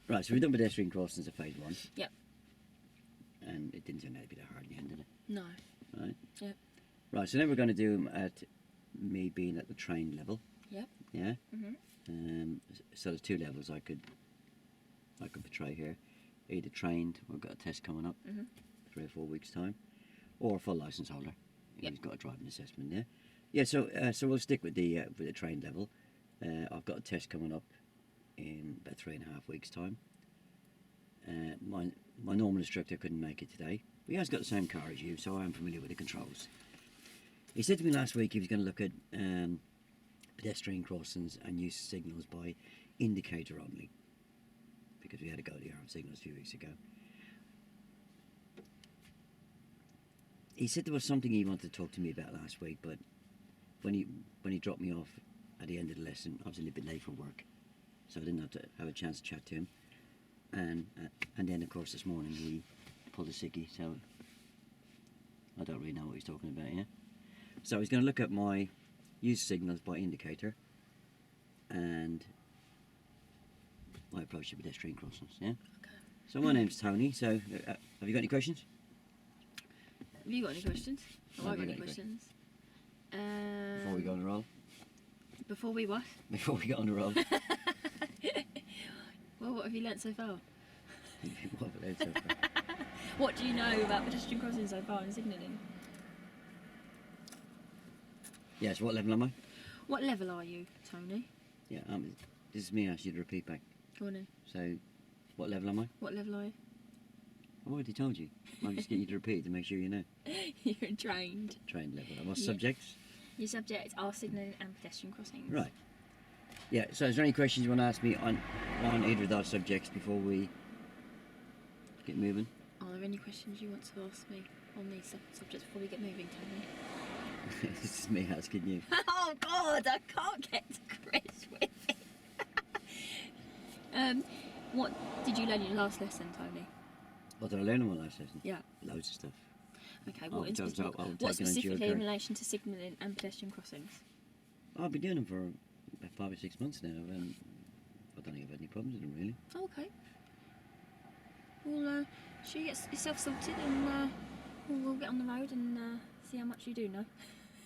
Right, so we've done pedestrian crossings at phase 1. Yep. And it didn't turn out to be that hard in the end, did it? No. Right. Yep. Right, so then we're going to do them at me being at the train level. Yep. Yeah. Mhm. So there's 2 levels I could portray here. Either trained, we've got a test coming up, 3 or 4 weeks time, or a full license holder. Yep. He's got a driving assessment there. Yeah. So we'll stick with the trained level. I've got a test coming up in about 3.5 weeks time. My normal instructor couldn't make it today. But he has got the same car as you, so I am familiar with the controls. He said to me last week he was going to look at pedestrian crossings and use signals by indicator only, because we had to go to the arm signals a few weeks ago. He said there was something he wanted to talk to me about last week, but when he dropped me off at the end of the lesson, I was a little bit late for work, so I didn't have to have a chance to chat to him. And then of course this morning he pulled a sickie, so I don't really know what he's talking about. Yeah. So he's going to look at my use signals by indicator and my approach to pedestrian crossings. Yeah. Okay. So my name's Tony. So have you got any questions? Have you got any questions? Have Oh, I've you got any got any questions. Before we go on the roll. Before we what? Before we get on the roll. Well, what have you learnt so far? What have I learned so far? What do you know about pedestrian crossings so far and signalling? Yes. What level am I? What level are you, Tony? Yeah. This is me asking you to repeat back. Go on then. So, what level am I? What level are you? I've already told you. I'm just getting you to repeat to make sure you know. You're trained. Trained level. And what's Yeah. subjects? Your subjects are signalling and pedestrian crossings. Right. Yeah. So, is there any questions you want to ask me on either of those subjects before we get moving? Are there any questions you want to ask me on these subjects before we get moving, Tony? This is me asking you. Oh God, I can't get to grips with it. What did you learn in your last lesson, Tony? What did I learn in my last lesson? Yeah. Loads of stuff. Okay, Oh, what, so- so I'll take it on specifically geocode. in relation to signalling and pedestrian crossings? I've been doing them for about 5 or 6 months now. I don't think I've had any problems with them really. Oh, okay. Well, should you get yourself sorted and we'll get on the road and see how much you do know.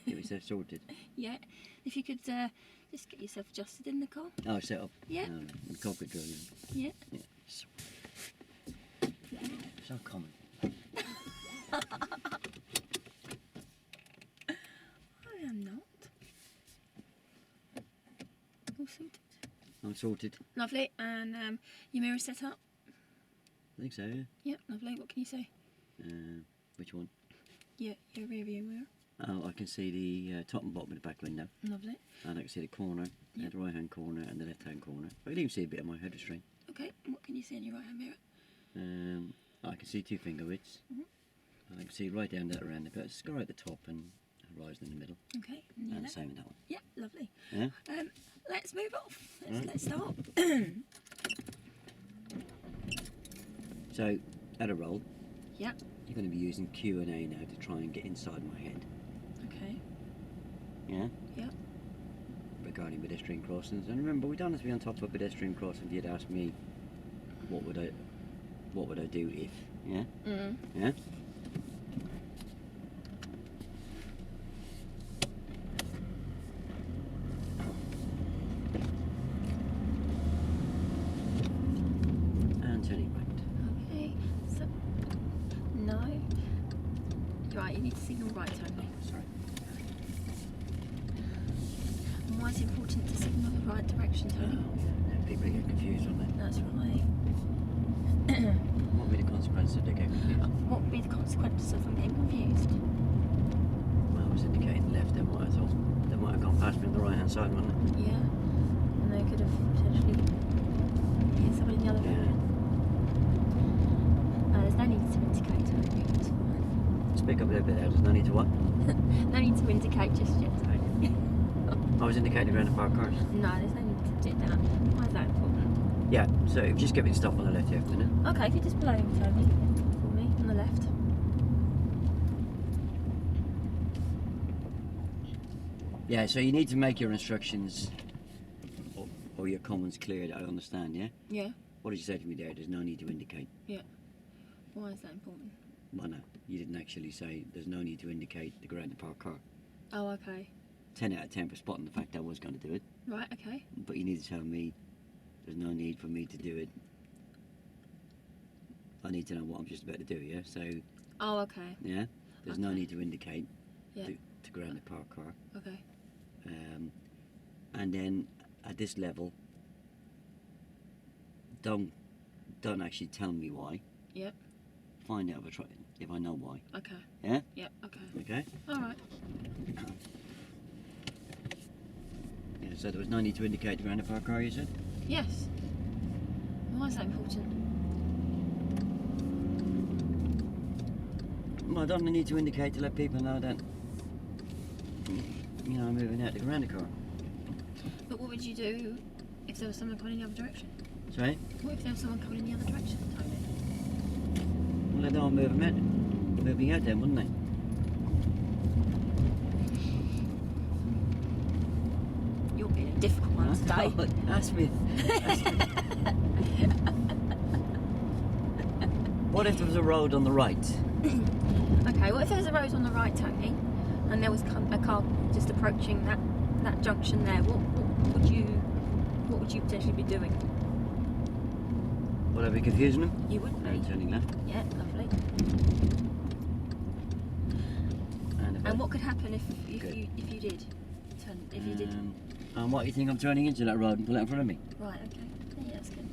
Get myself sorted. Yeah. If you could just get yourself adjusted in the car. Oh, set up. Yeah. The cockpit drill. Yeah. Yeah. So common. I am not. All sorted. I'm sorted. Lovely. And your mirror set up? I think so, yeah. Yep, lovely. What can you see? Which one? Yeah, your rear view mirror. Oh, I can see the top and bottom of the back window. Lovely. And I can see the corner, Yep. the right hand corner and the left hand corner. I can even see a bit of my head restraint. Okay, and what can you see in your right hand mirror? I can see 2 finger widths. I can see right down that around the bit, scar at the top and a horizon in the middle. Okay, and your And the left. same in that one. Yeah, lovely. Yeah? Let's move off. Right. Let's start. So, at a roll, Yeah. you're going to be using Q&A now to try and get inside my head. Okay. Yeah? Yeah. Regarding pedestrian crossings. And remember, we don't have to be on top of a pedestrian crossing. You'd ask me, what would I do if? Yeah? Mm. Yeah? And turning right. Okay. So, no. Right, you need to signal right, Tony. Sorry. And why is it important to signal the right direction, Tony? People get confused on that. That's right. What would be the consequence if they get confused? What would be the consequences of them getting confused? Well, I was indicating left, they might have gone past me on the right hand side, wouldn't they? Yeah. And they could have potentially hit someone in the other Yeah. area. There's no need to indicate, Tony. It's fine. Speak up a little bit there, there's no need to what? No need to indicate just yet, Tony. I was indicating around the parked cars. No, there's no need to do that. Why is that important? Yeah, so if you just give me the stop on the left here for a minute. Okay, if you just blow him, Tony, for me, on the left. Yeah, so you need to make your instructions or your comments clear that I understand, yeah? Yeah. What did you say to me there? There's no need to indicate. Why is that important? Well, no, you didn't actually say there's no need to indicate the ground to park car. Oh, okay. 10 out of 10 for spotting the fact I was going to do it. Right, okay. But you need to tell me there's no need for me to do it. I need to know what I'm just about to do, yeah? So, Oh, okay. yeah? There's no Okay. need to indicate Yeah. to ground the park car. Okay. And then at this level, don't actually tell me why. Yep. Find out if I know why. Okay. Yeah? Yep, okay. Okay? Alright. Yeah, so there was no need to indicate the ground the park car, you said? Yes. Why is that important? Well, I don't need to indicate to let people know that, you know, I'm moving out to ground the car. But what would you do if there was someone coming in the other direction? Sorry? What if there was someone coming in the other direction, Tony? Well, they'd know I'm moving out then, wouldn't they? You're being a difficult one today. Ask me. What if there was a road on the right? Okay, what if there was a road on the right, Tony, and there was a car just approaching that junction there? What would you potentially be doing? Would I be confusing them? You would be. And turning left. Yeah, lovely. And And what could happen if Good. you did turn? If you did. And what, you think I'm turning into that road and pull it in front of me? Right. Okay. Yeah, that's good.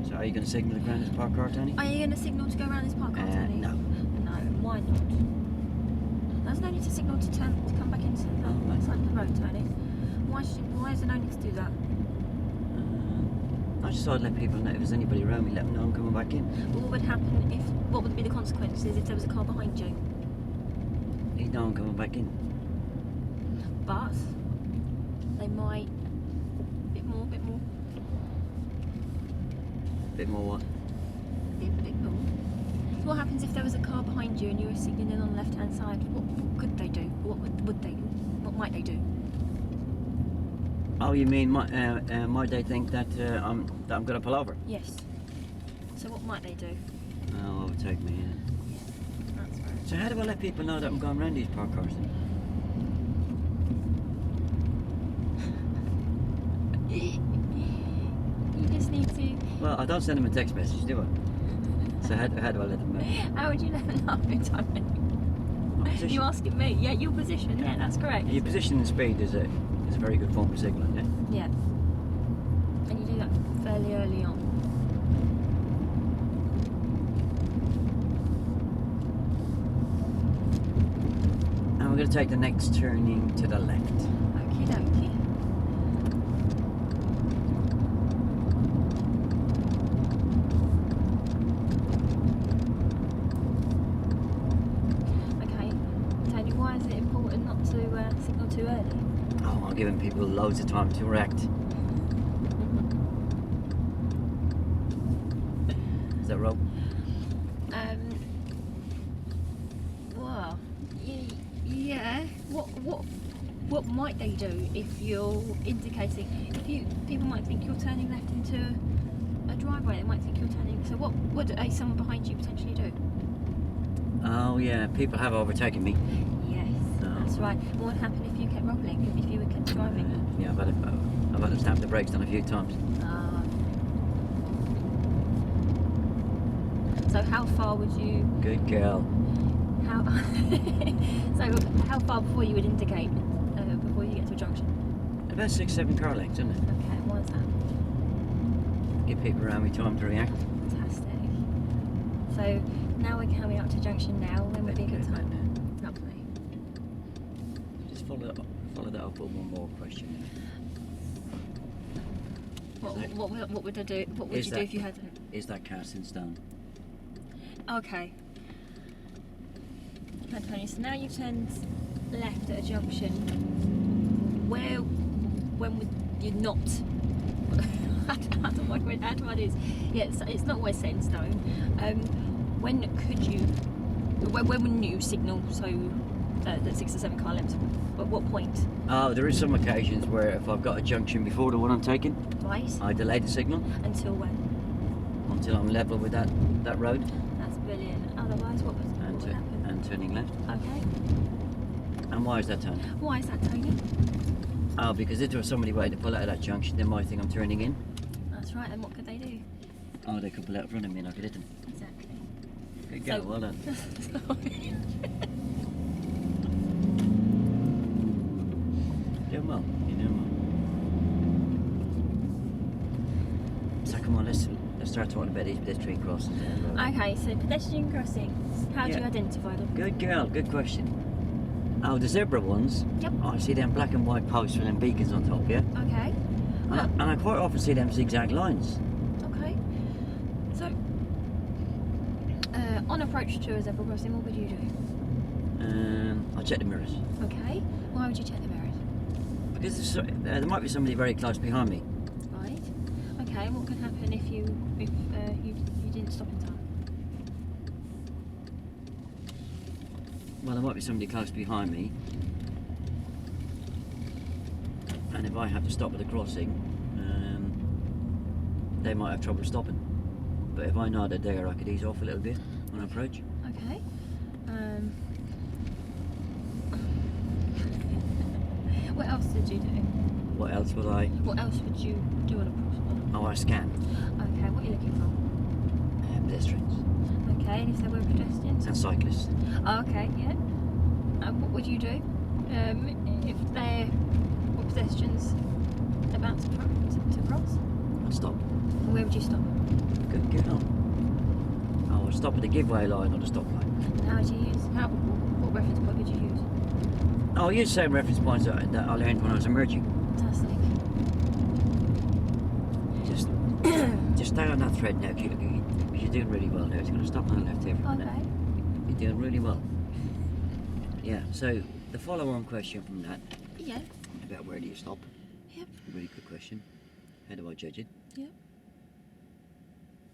So are you going to signal the ground this park car, Tony? Are you going to signal to go around this park, Tony? No. No. Why not? There's no need to signal to come back into the right. side of the road, Tony. Why is there no need to do that? I just thought I'd let people know if there's anybody around me, let them know I'm coming back in. What would happen if? What would be the consequences if there was a car behind you? He'd know I'm coming back in. But they might. Bit more. Bit more what? Bit more. So what happens if there was a car behind you and you were signalling on the left-hand side? What could they do? What would they do? What might they do? Oh, you mean might they think that I'm going to pull over? Yes. So what might they do? Oh, overtake me. Yeah. That's right. So how do I let people know that I'm going around these park cars? Then? You just need to. Well, I don't send them a text message, do I? So how do I let them know? How would you let them know, Tony? My position. You asking me? Yeah, your position. Yeah, that's correct. Your position and speed is a very good form of signalling, yeah? Yeah. And you do that fairly early on. And we're going to take the next turning to the left. Okie dokie. Okay. Tony, why is it important not to signal too early? Oh, I'm giving people loads of time to react. Is that wrong? Well, yeah. What might they do if you're indicating? People might think you're turning left into a driveway. They might think you're turning. So what would someone behind you potentially do? Oh yeah, people have overtaken me. Yes, that's right. What would happen if you kept rolling? If you were kept driving? Yeah, I've had to stamp the brakes on a few times. So how far would you? Good girl. So how far before you would indicate before you get to a junction? About 6-7 car lengths, isn't it? Okay, why is that? Give people around me time to react. Fantastic. So now we're coming up to junction now. When would be a good time? Lovely. Just follow that up with one more question. What would I do? What would you do if you hadn't? Is that cast in stone? Okay. Okay, Tony, so now you've turned left at a junction. When would you not? How do I do this? Yeah, it's not always set in stone. When could you? When wouldn't you signal so the 6 or 7 car lengths. At what point? Oh, there is some occasions where if I've got a junction before the one I'm taking, Right. I delay the signal Until when? until I'm level with that road That's brilliant. Otherwise, what would happen? and turning left. Okay. And why is that, Tony? Why is that, Tony? Oh, because if there was somebody waiting to pull out of that junction, they might think I'm turning in. That's right. And what could they do? Oh, they could pull out in front of me and I could hit them. Exactly. Good go, well done. Doing well. You're doing well. So come on, let's start talking about these pedestrian crossings. Okay, so pedestrian crossings. How do you Yeah. identify them? Good girl, good question. Oh, the zebra ones. Yep. Oh, I see them black and white posts with them beacons on top, yeah? Okay. And I quite often see them zigzag lines. Okay. So, on approach to a zebra crossing, what would you do? I check the mirrors. Okay. Why would you check the mirrors? Because there might be somebody very close behind me. Right. Okay. And what can happen if you didn't stop in time? Well, there might be somebody close behind me. And if I have to stop at the crossing, they might have trouble stopping. But if I know they're there, I could ease off a little bit on approach. Okay. What else did you do? What else would I? What else would you do on a Oh, I scan. Okay. What are you looking for? Pedestrians Okay. And if there were pedestrians? and cyclists. Oh, okay. Yeah. What would you do if there were pedestrians about to cross? I'd stop. Where would you stop? Good girl. Oh, I'd stop at the giveaway line or the stop line. How would you use? What reference point would you use? Oh, I use the same reference points that I learned when I was emerging. Fantastic. Just stay on that thread now, because you're doing really well now. It's going to stop on the left here for a minute. Okay. You're doing really well. Yeah, so the follow-on question from that, Yeah. about where do you stop? Yep. Really good question. How do I judge it? Yep.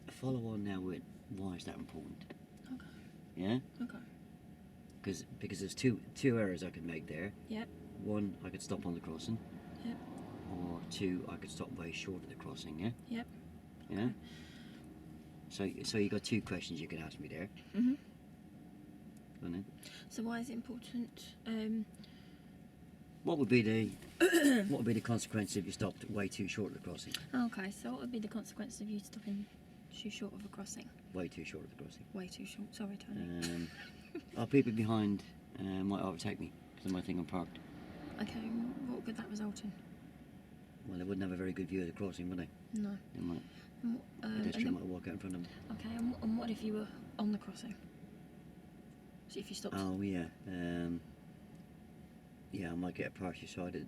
A follow-on now with why is that important? Okay. Yeah? Okay. Because there's two errors I could make there. Yep. One, I could stop on the crossing. Yep. Or two, I could stop way short of the crossing, yeah? Yep. Yeah? So you got two questions you could ask me there. Mhm. Go on then. So why is it important? What would be the consequence if you stopped way too short of the crossing? Okay. So what would be the consequence of you stopping too short of a crossing? Way too short of the crossing. Way too short. Sorry, Tony. People behind might overtake me because they might think I'm parked. Okay. What could that result in? Well, they wouldn't have a very good view of the crossing, would they? No. They might. And Pedestrian might walk out in front of them. okay. And what if you were on the crossing? So if you stopped. Oh yeah. Yeah, I might get a partially sighted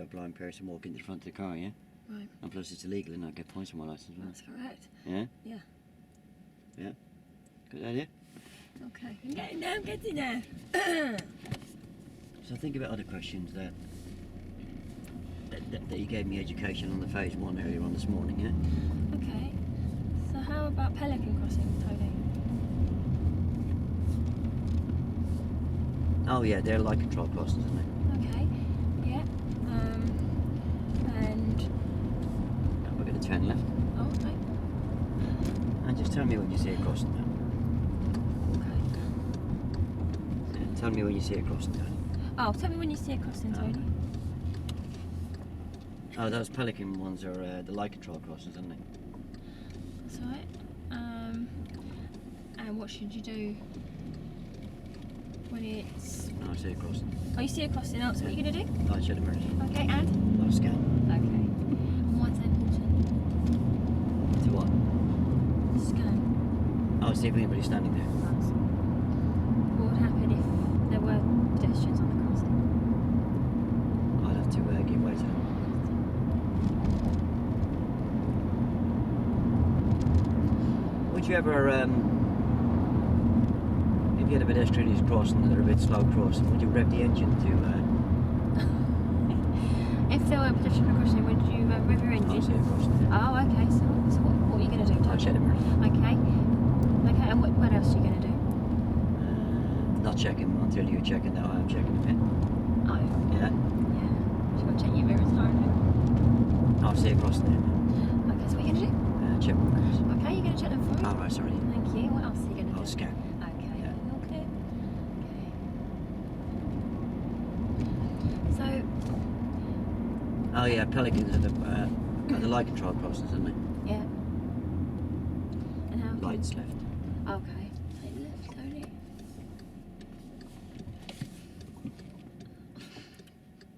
or blind person walking to the front of the car. Yeah. Right. And plus, it's illegal, and I get points on my license. That's correct. Yeah. Yeah. Yeah. Good idea. Okay. I'm getting there. So think about other questions that you gave me education on the phase 1 earlier on this morning, yeah? Okay. So how about pelican crossing, Tony? Oh yeah, they're like control crossings, aren't they? Okay. Yeah. And Now we're going to turn left. oh, okay. And just tell me when you see a crossing now. Okay. Yeah, tell me when you see a crossing now. Oh, tell me when you see a crossing, Tony. Oh, those pelican ones are the light control crossings, aren't they? That's right. And what should you do when it's? Oh, I see a crossing. Oh, you see a crossing. Oh, so what are you gonna do? Oh, I should have merged. Okay, and? Oh, scan. Okay. And what's important? To what? Scan. Oh, see if anybody's standing there. What would happen if there were pedestrians on the crossing? I'd have to give way to them. Would you ever, if you had a pedestrian who's crossing and they're a bit slow crossing, would you rev the engine to? If there were a pedestrian crossing, would you rev your I'll engine? see a crossing. Oh, okay. So what are you going to do? I'll check the mirrors. Okay. Okay. And what else are you going to do? Not not checking until you check it now. I'm checking a bit. Oh, Yeah? yeah. Just gotta check your mirrors, aren't I'll see across there. Okay, so what are you gonna do? Check my mirrors. Okay, you're gonna check them for me? Oh, right, sorry. Thank you. What else are you gonna do? I'll scan. Okay, Yeah. okay. So, Oh, yeah, pelicans are the light control crossings, isn't it? yeah. And how? Lights left. Okay. Take left, Tony.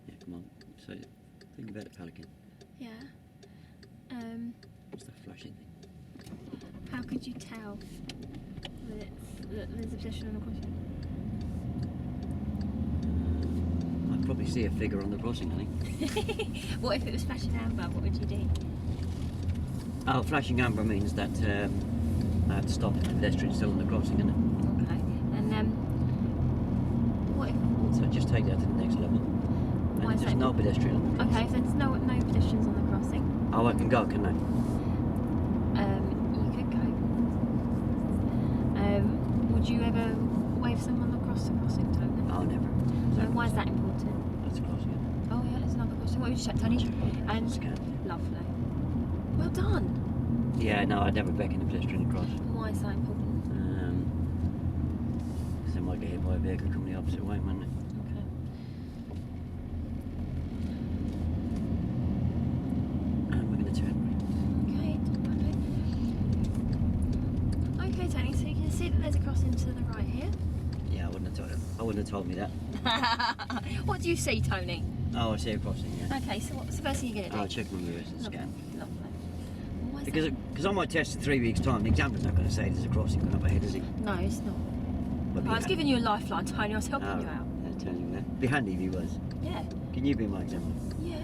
Yeah, come on. So, think about a pelican. Yeah. What's that flashing thing? How could you tell that there's a pedestrian on the crossing? I'd probably see a figure on the crossing, I think. What if it was flashing amber? What would you do? Oh, flashing amber means that I have to stop if the pedestrian's still on the crossing, isn't it? Okay. And what if? So just take that to the next level. Why And is if there's that? no pedestrian on the crossing. Okay, if there's no pedestrians on the crossing, Oh, I can go, can I? you could go. Would you ever wave someone across the crossing, Tony? Oh, never. So why is that important? That's a crossing. Oh yeah, there's another crossing. What would you check, Tony? And Scan. lovely. Well done. Yeah, no, I'd never beckon a pedestrian across. Why is that important? Because they might get hit by a vehicle coming the opposite way, mightn't it? Okay. And we're going to turn Okay, okay, Tony. So you can see that there's a crossing to the right here. right. Yeah, I wouldn't have told me that. What do you see, Tony? Oh, I see a crossing, yeah. Okay, so what's the first thing you're gonna do? I'll check my mirrors and Lovely. scan. Lovely. Well, why is Because on my test in 3 weeks' time, the examiner's not going to say there's a crossing going up ahead, is he? that? No, it's not. But I was giving you a lifeline, Tony. I was helping you out. I'll tell you that. Be handy if he was. Yeah. Can you be my examiner? Yeah.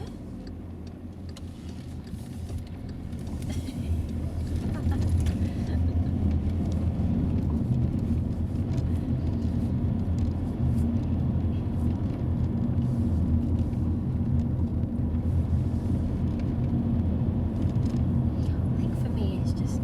I think for me, it's just.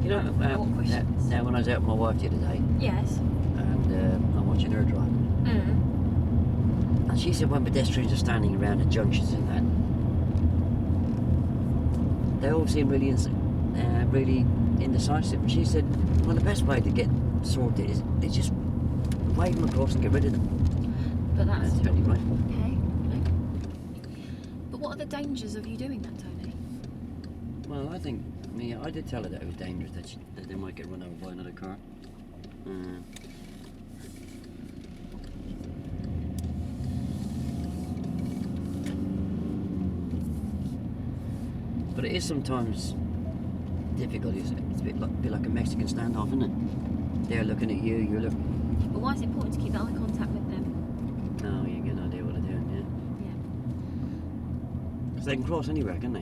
You know, What questions? now when I was out with my wife the other day, Yes. and I'm watching her drive, Mm. and she said when pedestrians are standing around at junctions and that, they all seem really, really indecisive. And she said, well, the best way to get sorted is just wave them across and get rid of them. But that's That's totally right. okay. But what are the dangers of you doing that, Tony? Well, I did tell her that it was dangerous, that they might get run over by another car. But it is sometimes difficult. It's a bit like a Mexican standoff, isn't it? They're looking at you, you're looking. But why is it important to keep that eye contact with them? Oh, you get an idea what they're doing, yeah. Yeah. Because they can cross anywhere, can they?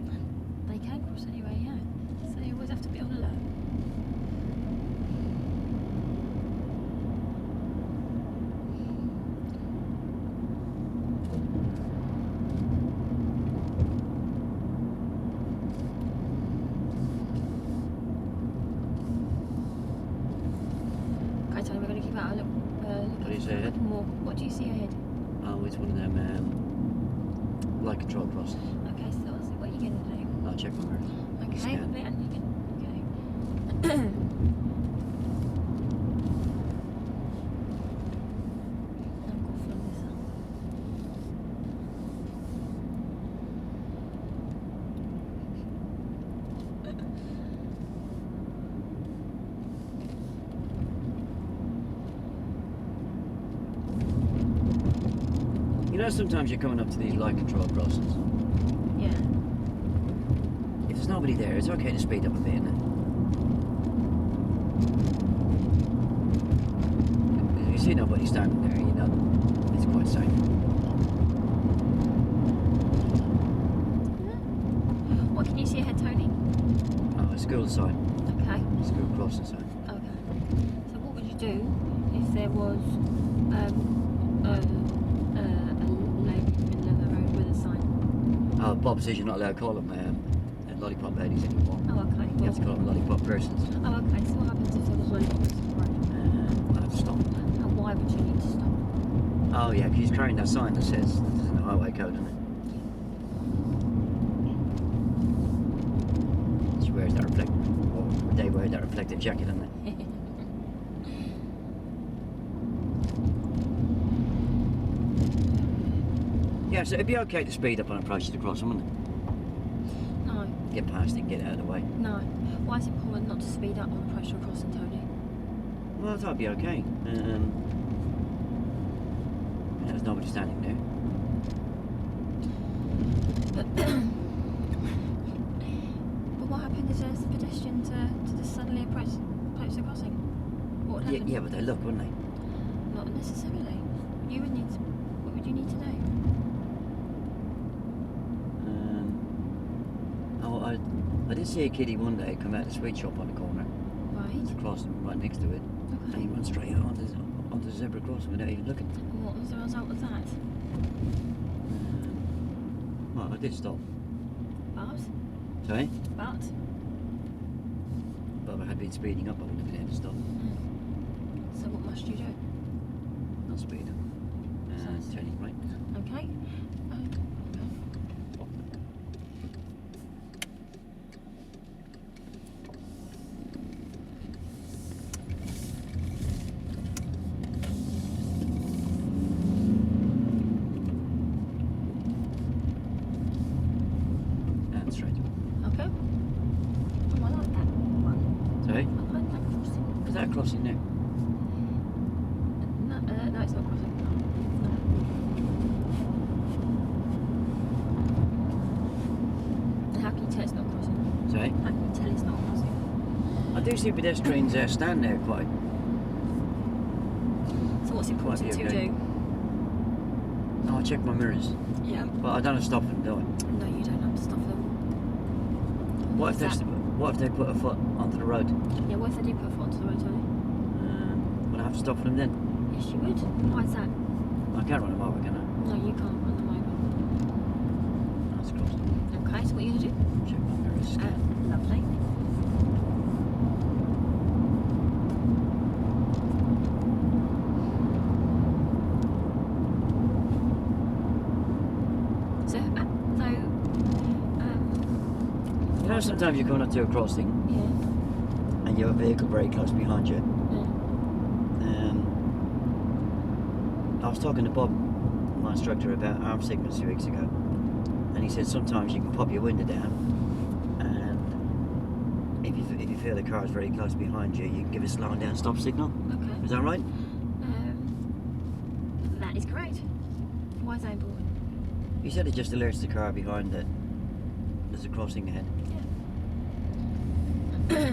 They can cross anyway, yeah. So you always have to be on alert. Okay, Tony, we're going to keep out a look. What do you see ahead? More. What do you see ahead? Oh, it's one of them light control crosses. Okay, so what are you going to do? I'll check my mirrors. Okay, Scan. lovely, and you can. Okay. I'll go from this up. You know, sometimes you're coming up to these light control crosses. Yeah. If there's nobody there, it's okay to speed up a bit, isn't it? If you see nobody standing there, you know it's quite safe. What can you see ahead, Tony? Oh, a school sign. Okay. School crossing sign. Okay. So what would you do if there was a lady in the middle of the road with a sign? Oh, Bob says you're not allowed to call them lollipop ladies anymore. Oh, okay. You have to call them lollipop persons. Oh, okay. So what happens if there was lollipops on the road? I have to stop. And why open, so you need to stop. Oh yeah, because he's carrying that sign that says there's no highway code on it. She wears that they wear that reflective jacket, don't they? Yeah, so it'd be okay to speed up on approach to the crossing, wouldn't it? No, Get past it and get out of the way. no. Why is it important not to speed up on approach to a crossing, Tony? Well, I thought it'd be okay. Yeah, there's nobody standing there. But what happened if there's a pedestrian to just suddenly approach the crossing? What would happen? Yeah, but they look, wouldn't they? Not necessarily. You would need to, what would you need to do? I did see a kiddie one day come out of the sweet shop on the corner. Right. There's a crossing right next to it. And Okay. he went straight out onto the zebra crossing without even looking. And what was the result of that? Well, I did stop. But? Sorry? But? But if I had been speeding up, I wouldn't have been able to stop. So what must you do? Not speed up. Turning right. Okay. And straight. Okay. Oh, I like that one. Sorry? I like that crossing. Is that a crossing there? No, no, it's not crossing. No. And how can you tell it's not crossing? Sorry? How can you tell it's not crossing? I do see pedestrians stand there quite. So what's important to okay. do? Oh, I check my mirrors. Yeah. But I don't have to stop them, do I? No, you don't have to stop them. What if, What's what if they put a foot onto the road? Yeah, what if they do put a foot onto the road, Tony? Would I have to stop for them then? Yes, you would. Why is that? I can't run them over, can I? No, you can't run them over. That's crossing. Okay, so what are you going to do? Check my mirrors. Lovely. So, You know, sometimes you're coming up to a crossing yeah. and you have a vehicle very close behind you. I was talking to Bob, my instructor, about arm signals 2 weeks ago, and he said sometimes you can pop your window down, and if you feel the car is very close behind you, you can give a slowing down stop signal. Okay. Is that right? That is correct. Why is that important? He said it just alerts the car behind that there's a crossing ahead. Yeah.